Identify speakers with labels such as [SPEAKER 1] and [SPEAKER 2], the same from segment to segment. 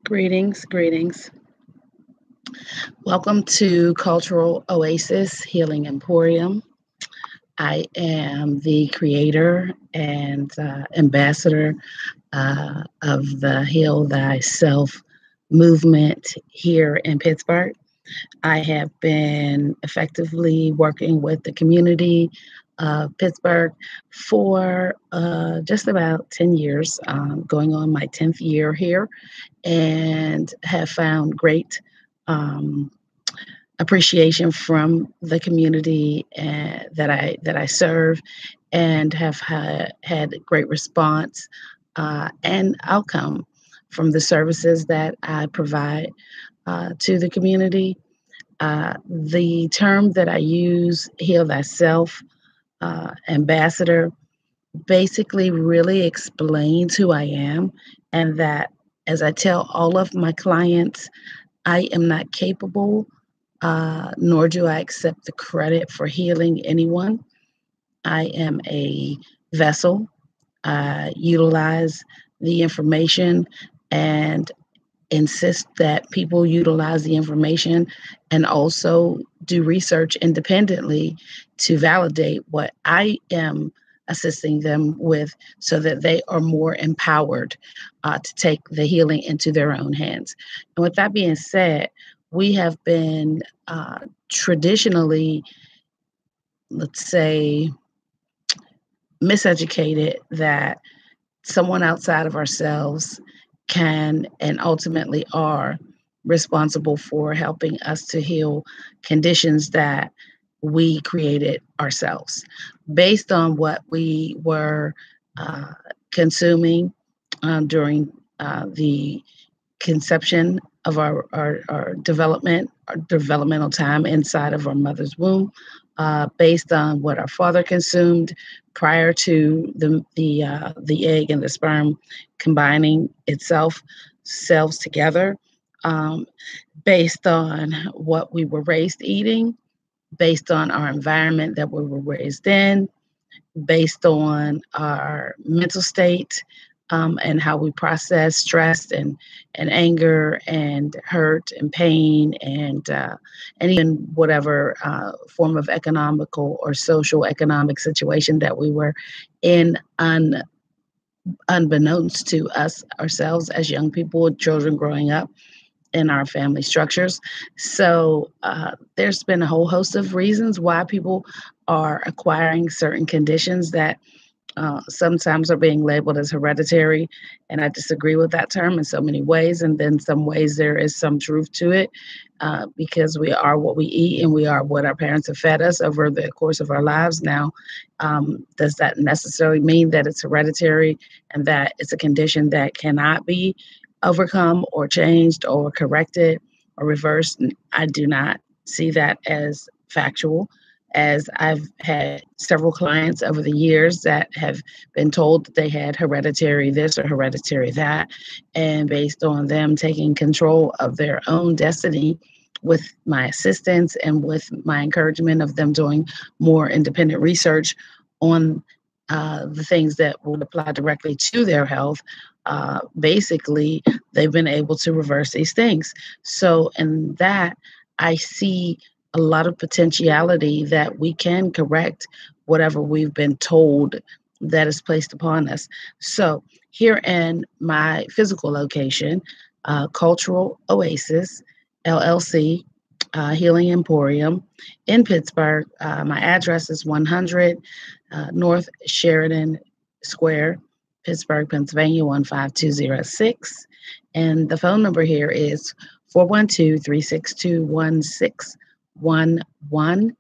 [SPEAKER 1] Greetings, greetings. Welcome to Cultural Oasis Healing Emporium. I am the creator and ambassador of the Heal Thyself movement here in Pittsburgh. I have been effectively working with the community of Pittsburgh for just about 10 years, going on my 10th year here, and have found great um, appreciation from the community that I serve, and have had great response and outcome from the services that I provide to the community. The term that I use, Heal Thyself, ambassador, basically really explains who I am, and that as I tell all of my clients, I am not capable, nor do I accept the credit for healing anyone. I am a vessel. I utilize the information and insist that people utilize the information and also do research independently to validate what I am assisting them with so that they are more empowered to take the healing into their own hands. And with that being said, we have been traditionally, let's say, miseducated that someone outside of ourselves can and ultimately are responsible for helping us to heal conditions that we created ourselves based on what we were uh, consuming during the conception of our development, our developmental time inside of our mother's womb, based on what our father consumed prior to the egg and the sperm combining itself selves together, um, based on what we were raised eating, based on our environment that we were raised in, based on our mental state, and how we process stress and anger and hurt and pain and even whatever form of economical or social economic situation that we were in unbeknownst to us ourselves as young people, children growing up in our family structures. So there's been a whole host of reasons why people are acquiring certain conditions that sometimes are being labeled as hereditary. And I disagree with that term in so many ways. And then some ways there is some truth to it, because we are what we eat and we are what our parents have fed us over the course of our lives. Now, does that necessarily mean that it's hereditary and that it's a condition that cannot be overcome or changed or corrected or reversed? I do not see that as factual, as I've had several clients over the years that have been told that they had hereditary this or hereditary that. And based on them taking control of their own destiny with my assistance and with my encouragement of them doing more independent research on the things that would apply directly to their health, basically, they've been able to reverse these things. So, in that, I see a lot of potentiality that we can correct whatever we've been told that is placed upon us. So, here in my physical location, Cultural Oasis LLC, Healing Emporium in Pittsburgh, my address is 100 North Sheridan Square, Pittsburgh, Pennsylvania 15206. And the phone number here is 412-362-1611.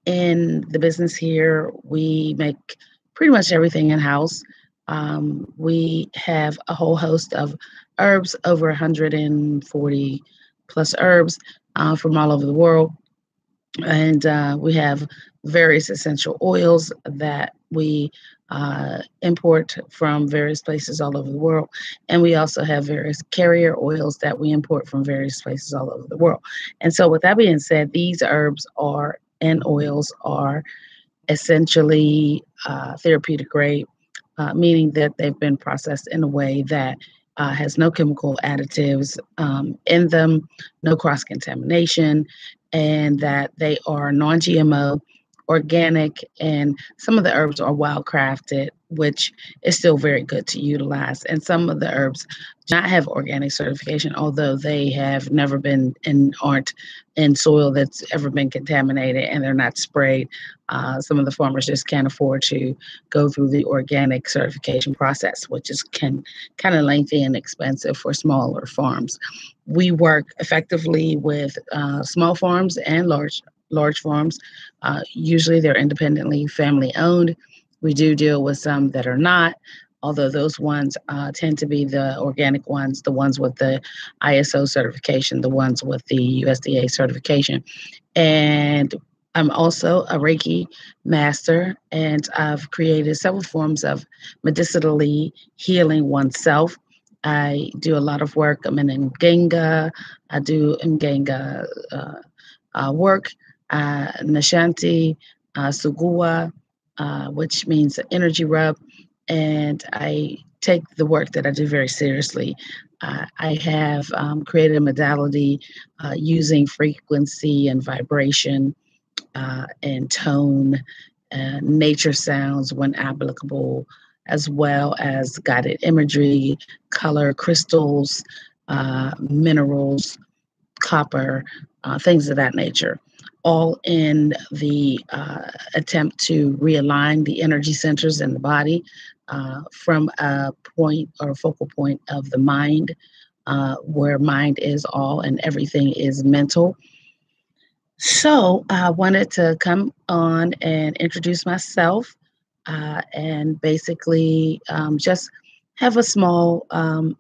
[SPEAKER 1] In the business here, we make pretty much everything in-house. We have a whole host of herbs, over 140 plus herbs from all over the world. And we have various essential oils that we import from various places all over the world. And we also have various carrier oils that we import from various places all over the world. And so, with that being said, these herbs are and oils are essentially therapeutic grade, meaning that they've been processed in a way that has no chemical additives in them, no cross-contamination, and that they are non-GMO, organic, and some of the herbs are wild crafted, which is still very good to utilize. And some of the herbs do not have organic certification, although they have never been and aren't in soil that's ever been contaminated, and they're not sprayed. Some of the farmers just can't afford to go through the organic certification process, which is kind of lengthy and expensive for smaller farms. We work effectively with small farms and large farms. Usually they're independently family owned. We do deal with some that are not, although those ones tend to be the organic ones, the ones with the ISO certification, the ones with the USDA certification. And I'm also a Reiki master, and I've created several forms of medicinally healing oneself. I do a lot of work. I'm in Mganga. I do Mganga work, Nashanti, Sugua, which means energy rub. And I take the work that I do very seriously. I have created a modality using frequency and vibration and tone, nature sounds when applicable, as well as guided imagery, color, crystals, minerals, copper, things of that nature, all in the attempt to realign the energy centers in the body from a point or focal point of the mind, where mind is all and everything is mental. So I wanted to come on and introduce myself and basically just have a small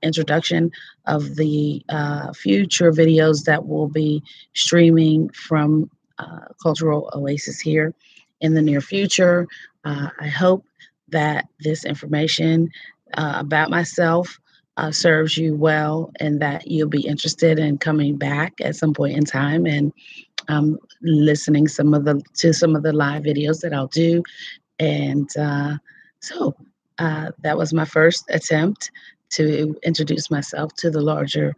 [SPEAKER 1] introduction of the future videos that will be streaming from Cultural Oasis here in the near future. I hope that this information about myself serves you well, and that you'll be interested in coming back at some point in time and listening to some of the live videos that I'll do. And so that was my first attempt to introduce myself to the larger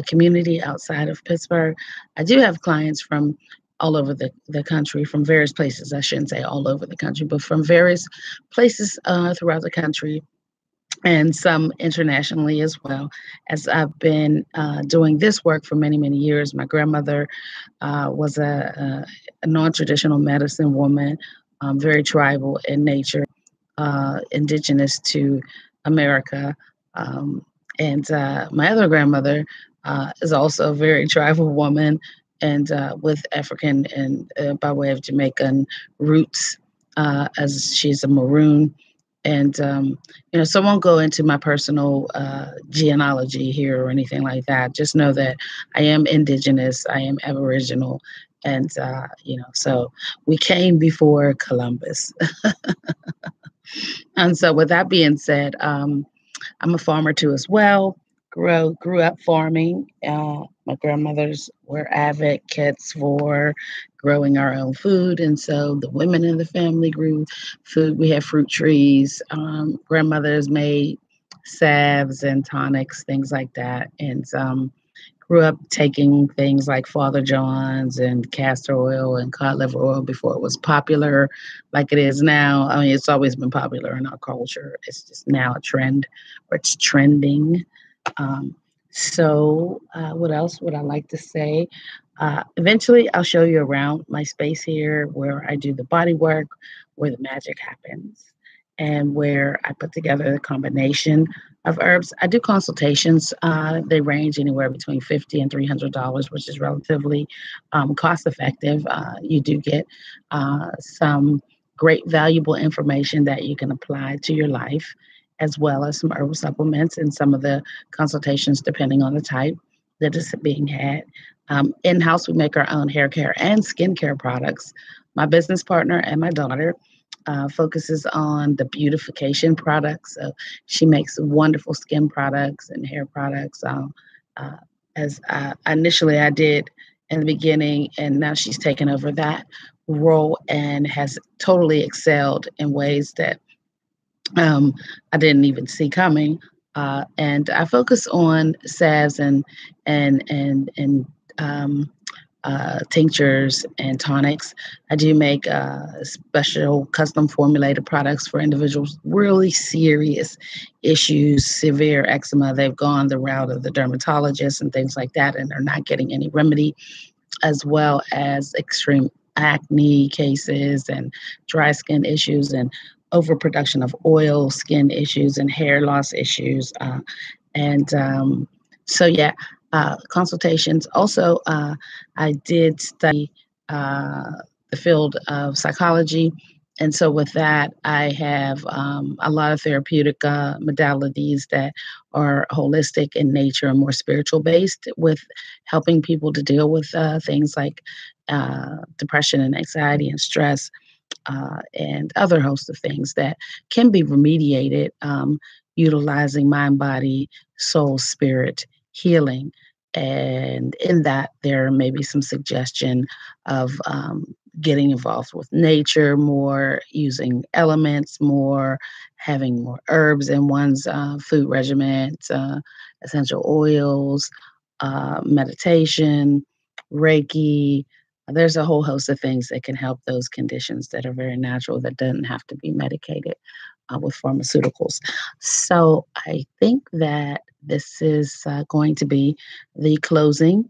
[SPEAKER 1] community outside of Pittsburgh. I do have clients from all over the country, from various places. I shouldn't say all over the country, but from various places throughout the country, and some internationally as well, as I've been doing this work for many, many years. My grandmother was a non-traditional medicine woman, very tribal in nature, indigenous to America. And my other grandmother is also a very tribal woman, and with African and by way of Jamaican roots, as she's a Maroon. And, so I won't go into my personal genealogy here or anything like that. Just know that I am indigenous, I am Aboriginal, and, so we came before Columbus. And so with that being said, I'm a farmer too as well. Grew up farming. My grandmothers were advocates for growing our own food, and so the women in the family grew food. We had fruit trees. Grandmothers made salves and tonics, things like that, and grew up taking things like Father John's and castor oil and cod liver oil before it was popular like it is now. I mean, it's always been popular in our culture. It's just now a trend, or it's trending. What else would I like to say? Eventually, I'll show you around my space here where I do the body work, where the magic happens, and where I put together the combination of herbs. I do consultations. They range anywhere between $50 and $300, which is relatively cost effective. You do get some great valuable information that you can apply to your life, as well as some herbal supplements and some of the consultations, depending on the type that is being had. In-house, we make our own hair care and skincare products. My business partner and my daughter focuses on the beautification products. So she makes wonderful skin products and hair products, as initially I did in the beginning, and now she's taken over that role and has totally excelled in ways that I didn't even see coming. And I focus on salves and um, tinctures and tonics. I do make special custom formulated products for individuals with really serious issues, severe eczema. They've gone the route of the dermatologist and things like that, and are not getting any remedy, as well as extreme acne cases and dry skin issues and overproduction of oil, skin issues, and hair loss issues. And so, yeah, consultations. Also, I did study uh, the field of psychology. And so, with that, I have a lot of therapeutic modalities that are holistic in nature and more spiritual based, with helping people to deal with things like depression and anxiety and stress, and other host of things that can be remediated, utilizing mind, body, soul, spirit healing. And in that, there may be some suggestion of getting involved with nature more, using elements more, having more herbs in one's food regimen, essential oils, meditation, Reiki. There's a whole host of things that can help those conditions that are very natural, that doesn't have to be medicated with pharmaceuticals. So I think that this is going to be the closing.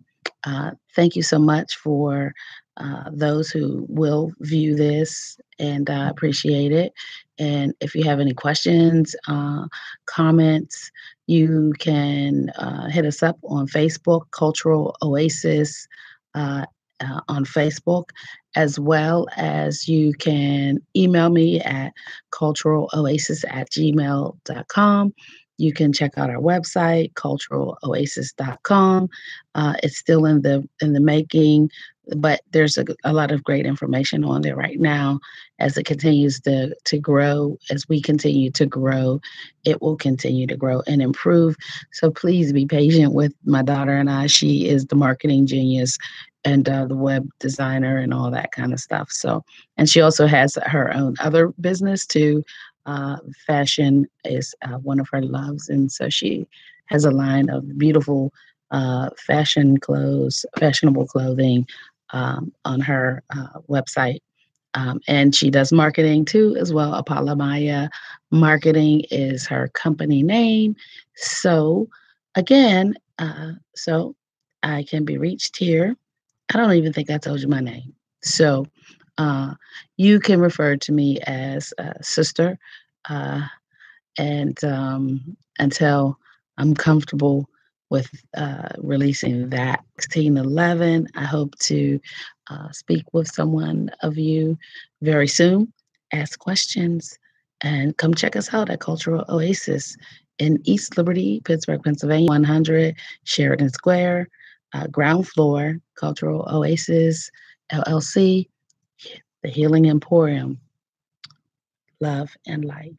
[SPEAKER 1] Thank you so much for those who will view this, and appreciate it. And if you have any questions, comments, you can hit us up on Facebook, Cultural Oasis, uh, on Facebook, as well as you can email me at culturaloasis@gmail.com. You can check out our website, culturaloasis.com. It's still in the making, but there's a lot of great information on there right now. As it continues to grow, as we continue to grow, it will continue to grow and improve. So please be patient with my daughter and I. She is the marketing genius and the web designer and all that kind of stuff. So, and she also has her own other business too. Fashion is one of her loves, and so she has a line of beautiful fashionable clothing on her website. And she does marketing too, as well. Apala Maya Marketing is her company name. So, again, so I can be reached here. I don't even think I told you my name. So, uh, you can refer to me as sister, uh, and until I'm comfortable with releasing that 1611, I hope to speak with someone of you very soon. Ask questions and come check us out at Cultural Oasis in East Liberty, Pittsburgh, Pennsylvania, 100 Sheridan Square, ground floor, Cultural Oasis LLC, the Healing Emporium, love and light.